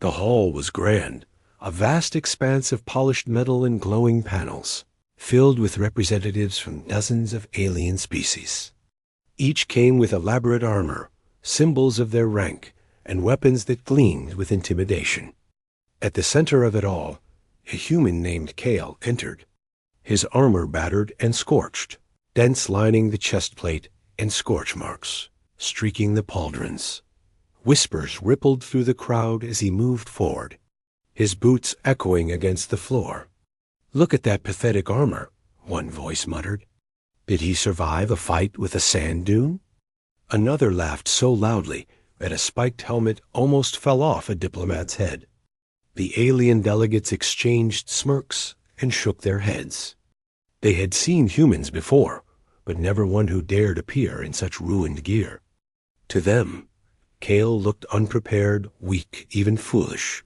The hall was grand, a vast expanse of polished metal and glowing panels, filled with representatives from dozens of alien species. Each came with elaborate armor, symbols of their rank, and weapons that gleamed with intimidation. At the center of it all, a human named Kale entered, his armor battered and scorched, dents lining the chest plate and scorch marks streaking the pauldrons. Whispers rippled through the crowd as he moved forward, his boots echoing against the floor. "Look at that pathetic armor," one voice muttered. "Did he survive a fight with a sand dune?" Another laughed so loudly that a spiked helmet almost fell off a diplomat's head. The alien delegates exchanged smirks and shook their heads. They had seen humans before, but never one who dared appear in such ruined gear. To them, Kale looked unprepared, weak, even foolish.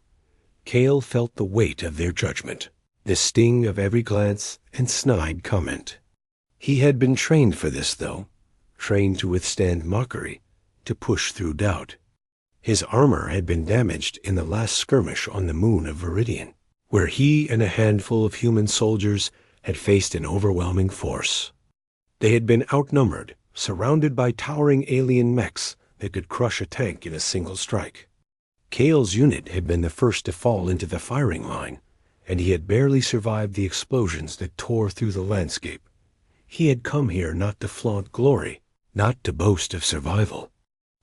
Kale felt the weight of their judgment, the sting of every glance and snide comment. He had been trained for this, though, trained to withstand mockery, to push through doubt. His armor had been damaged in the last skirmish on the moon of Viridian, where he and a handful of human soldiers had faced an overwhelming force. They had been outnumbered, surrounded by towering alien mechs that could crush a tank in a single strike. Kale's unit had been the first to fall into the firing line, and he had barely survived the explosions that tore through the landscape. He had come here not to flaunt glory, not to boast of survival.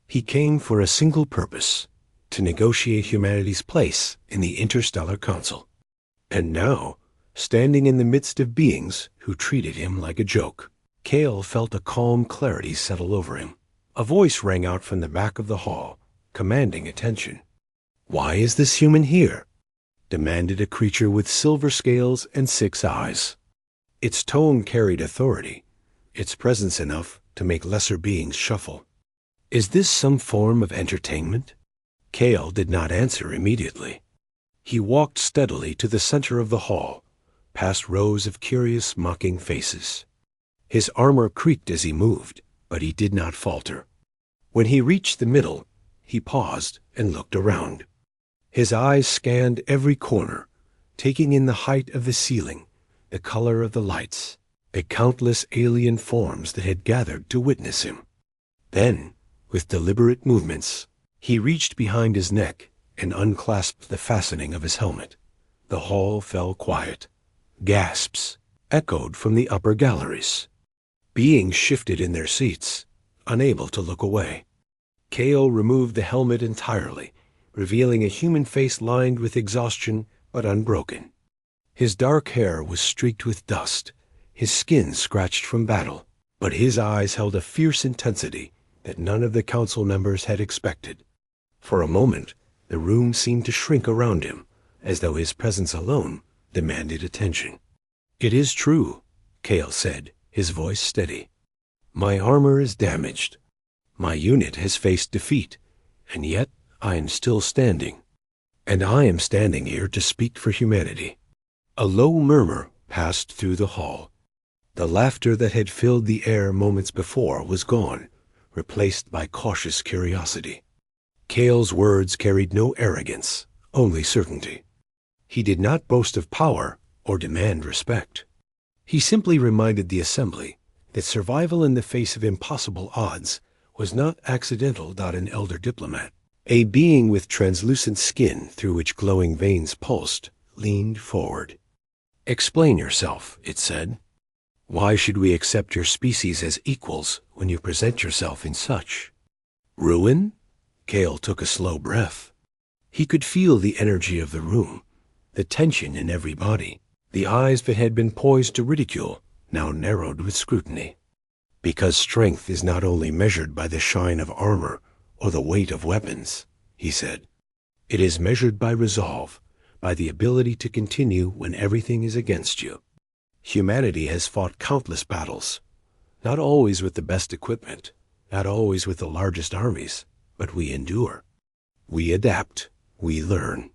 He came for a single purpose, to negotiate humanity's place in the Interstellar Council. And now, standing in the midst of beings who treated him like a joke, Kale felt a calm clarity settle over him. A voice rang out from the back of the hall, commanding attention. "Why is this human here?" demanded a creature with silver scales and 6 eyes. Its tone carried authority, its presence enough to make lesser beings shuffle. "Is this some form of entertainment?" Kale did not answer immediately. He walked steadily to the center of the hall, past rows of curious, mocking faces. His armor creaked as he moved, but he did not falter. When he reached the middle, he paused and looked around. His eyes scanned every corner, taking in the height of the ceiling, the color of the lights, the countless alien forms that had gathered to witness him. Then, with deliberate movements, he reached behind his neck and unclasped the fastening of his helmet. The hall fell quiet. Gasps echoed from the upper galleries. Beings shifted in their seats, unable to look away. Kale removed the helmet entirely, revealing a human face lined with exhaustion but unbroken. His dark hair was streaked with dust, his skin scratched from battle, but his eyes held a fierce intensity that none of the council members had expected. For a moment, the room seemed to shrink around him, as though his presence alone demanded attention. "It is true," Kale said, his voice steady. "My armor is damaged. My unit has faced defeat, and yet I am still standing. And I am standing here to speak for humanity." A low murmur passed through the hall. The laughter that had filled the air moments before was gone, replaced by cautious curiosity. Kale's words carried no arrogance, only certainty. He did not boast of power or demand respect. He simply reminded the assembly that survival in the face of impossible odds was not accidental. An elder diplomat, a being with translucent skin through which glowing veins pulsed, leaned forward. "Explain yourself," it said. "Why should we accept your species as equals when you present yourself in such ruin?" Kale took a slow breath. He could feel the energy of the room, the tension in every body. The eyes that had been poised to ridicule now narrowed with scrutiny. "Because strength is not only measured by the shine of armor or the weight of weapons," he said. "It is measured by resolve, by the ability to continue when everything is against you. Humanity has fought countless battles, not always with the best equipment, not always with the largest armies, but we endure. We adapt, we learn,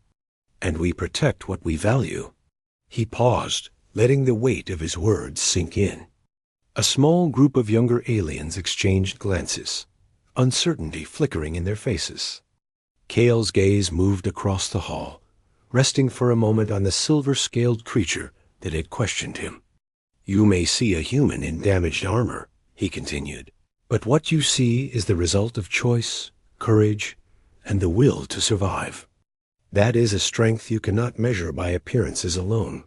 and we protect what we value." He paused, letting the weight of his words sink in. A small group of younger aliens exchanged glances, uncertainty flickering in their faces. Kale's gaze moved across the hall, resting for a moment on the silver-scaled creature that had questioned him. "You may see a human in damaged armor," he continued, "but what you see is the result of choice, courage, and the will to survive. That is a strength you cannot measure by appearances alone."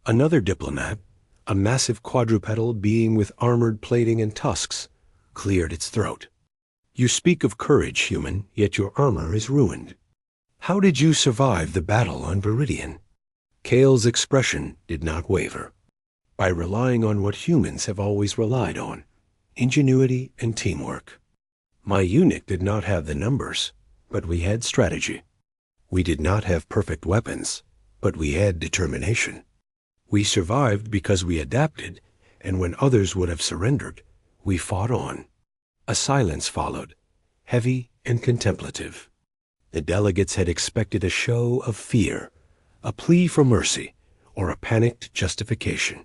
Another diplomat, a massive quadrupedal being with armored plating and tusks, cleared its throat. "You speak of courage, human, yet your armor is ruined. How did you survive the battle on Viridian?" Kale's expression did not waver. "By relying on what humans have always relied on, ingenuity and teamwork. My unit did not have the numbers, but we had strategy. We did not have perfect weapons, but we had determination. We survived because we adapted, and when others would have surrendered, we fought on." A silence followed, heavy and contemplative. The delegates had expected a show of fear, a plea for mercy, or a panicked justification.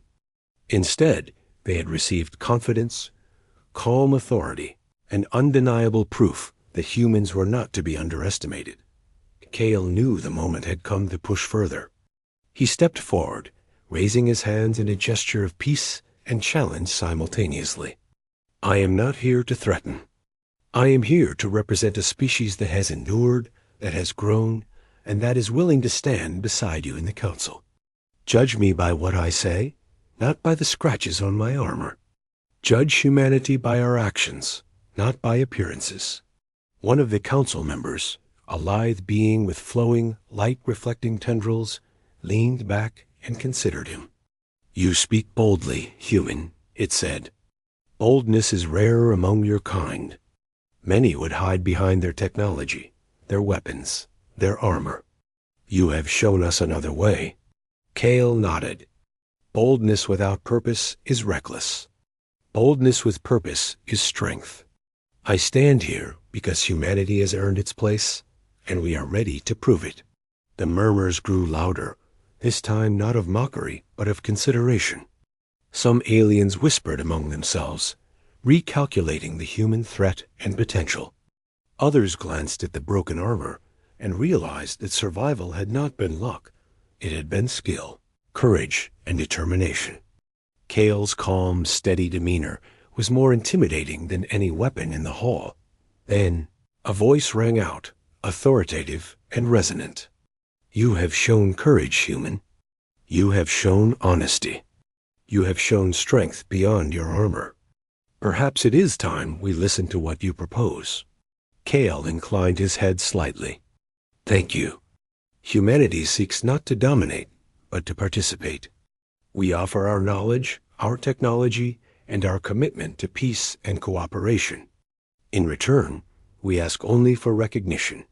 Instead, they had received confidence, calm authority, and undeniable proof that humans were not to be underestimated. Kale knew the moment had come to push further. He stepped forward, raising his hands in a gesture of peace and challenge simultaneously. "I am not here to threaten. I am here to represent a species that has endured, that has grown, and that is willing to stand beside you in the council. Judge me by what I say, not by the scratches on my armor. Judge humanity by our actions, not by appearances." One of the council members, a lithe being with flowing, light-reflecting tendrils, leaned back and considered him. "You speak boldly, human," it said. "Boldness is rare among your kind. Many would hide behind their technology, their weapons, their armor. You have shown us another way." Kale nodded. "Boldness without purpose is reckless. Boldness with purpose is strength. I stand here because humanity has earned its place, and we are ready to prove it." The murmurs grew louder, this time not of mockery, but of consideration. Some aliens whispered among themselves, recalculating the human threat and potential. Others glanced at the broken armor and realized that survival had not been luck, it had been skill, courage, and determination. Kale's calm, steady demeanor was more intimidating than any weapon in the hall. Then a voice rang out, authoritative and resonant. "You have shown courage, human. You have shown honesty. You have shown strength beyond your armor. Perhaps it is time we listen to what you propose." Kale inclined his head slightly. "Thank you. Humanity seeks not to dominate, but to participate. We offer our knowledge, our technology, and our commitment to peace and cooperation. In return, we ask only for recognition,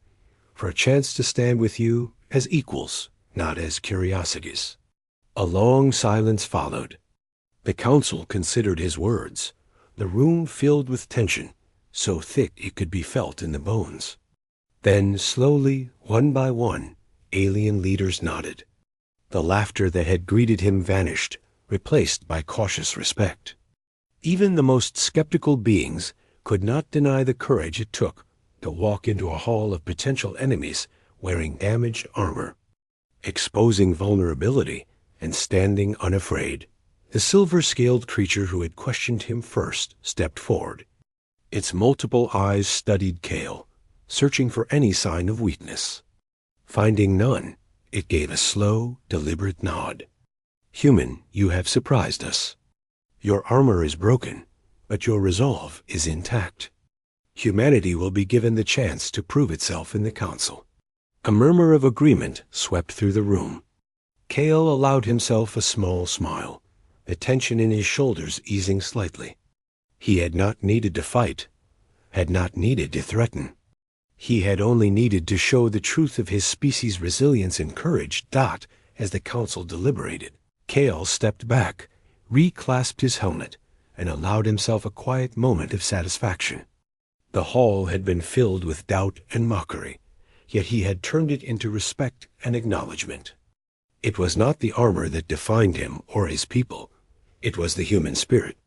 for a chance to stand with you as equals, not as curiosities." A long silence followed. The council considered his words, the room filled with tension, so thick it could be felt in the bones. Then, slowly, one by one, alien leaders nodded. The laughter that had greeted him vanished, replaced by cautious respect. Even the most skeptical beings could not deny the courage it took to walk into a hall of potential enemies wearing damaged armor, exposing vulnerability and standing unafraid. The silver-scaled creature who had questioned him first stepped forward. Its multiple eyes studied Kale, searching for any sign of weakness. Finding none, it gave a slow, deliberate nod. "Human, you have surprised us. Your armor is broken, but your resolve is intact. Humanity will be given the chance to prove itself in the council." A murmur of agreement swept through the room. Kale allowed himself a small smile, the tension in his shoulders easing slightly. He had not needed to fight, had not needed to threaten. He had only needed to show the truth of his species' resilience and courage. As the council deliberated, Kale stepped back, reclasped his helmet, and allowed himself a quiet moment of satisfaction. The hall had been filled with doubt and mockery, yet he had turned it into respect and acknowledgement. It was not the armor that defined him or his people. It was the human spirit,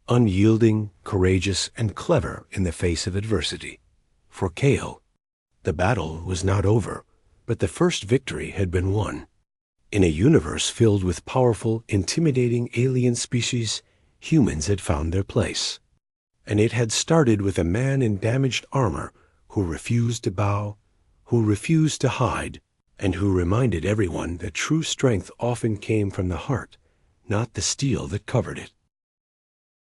unyielding, courageous, and clever in the face of adversity. For Kale, The battle was not over, but the first victory had been won. In a universe filled with powerful, intimidating alien species, humans had found their place. And it had started with a man in damaged armor who refused to bow, who refused to hide, and who reminded everyone that true strength often came from the heart, not the steel that covered it.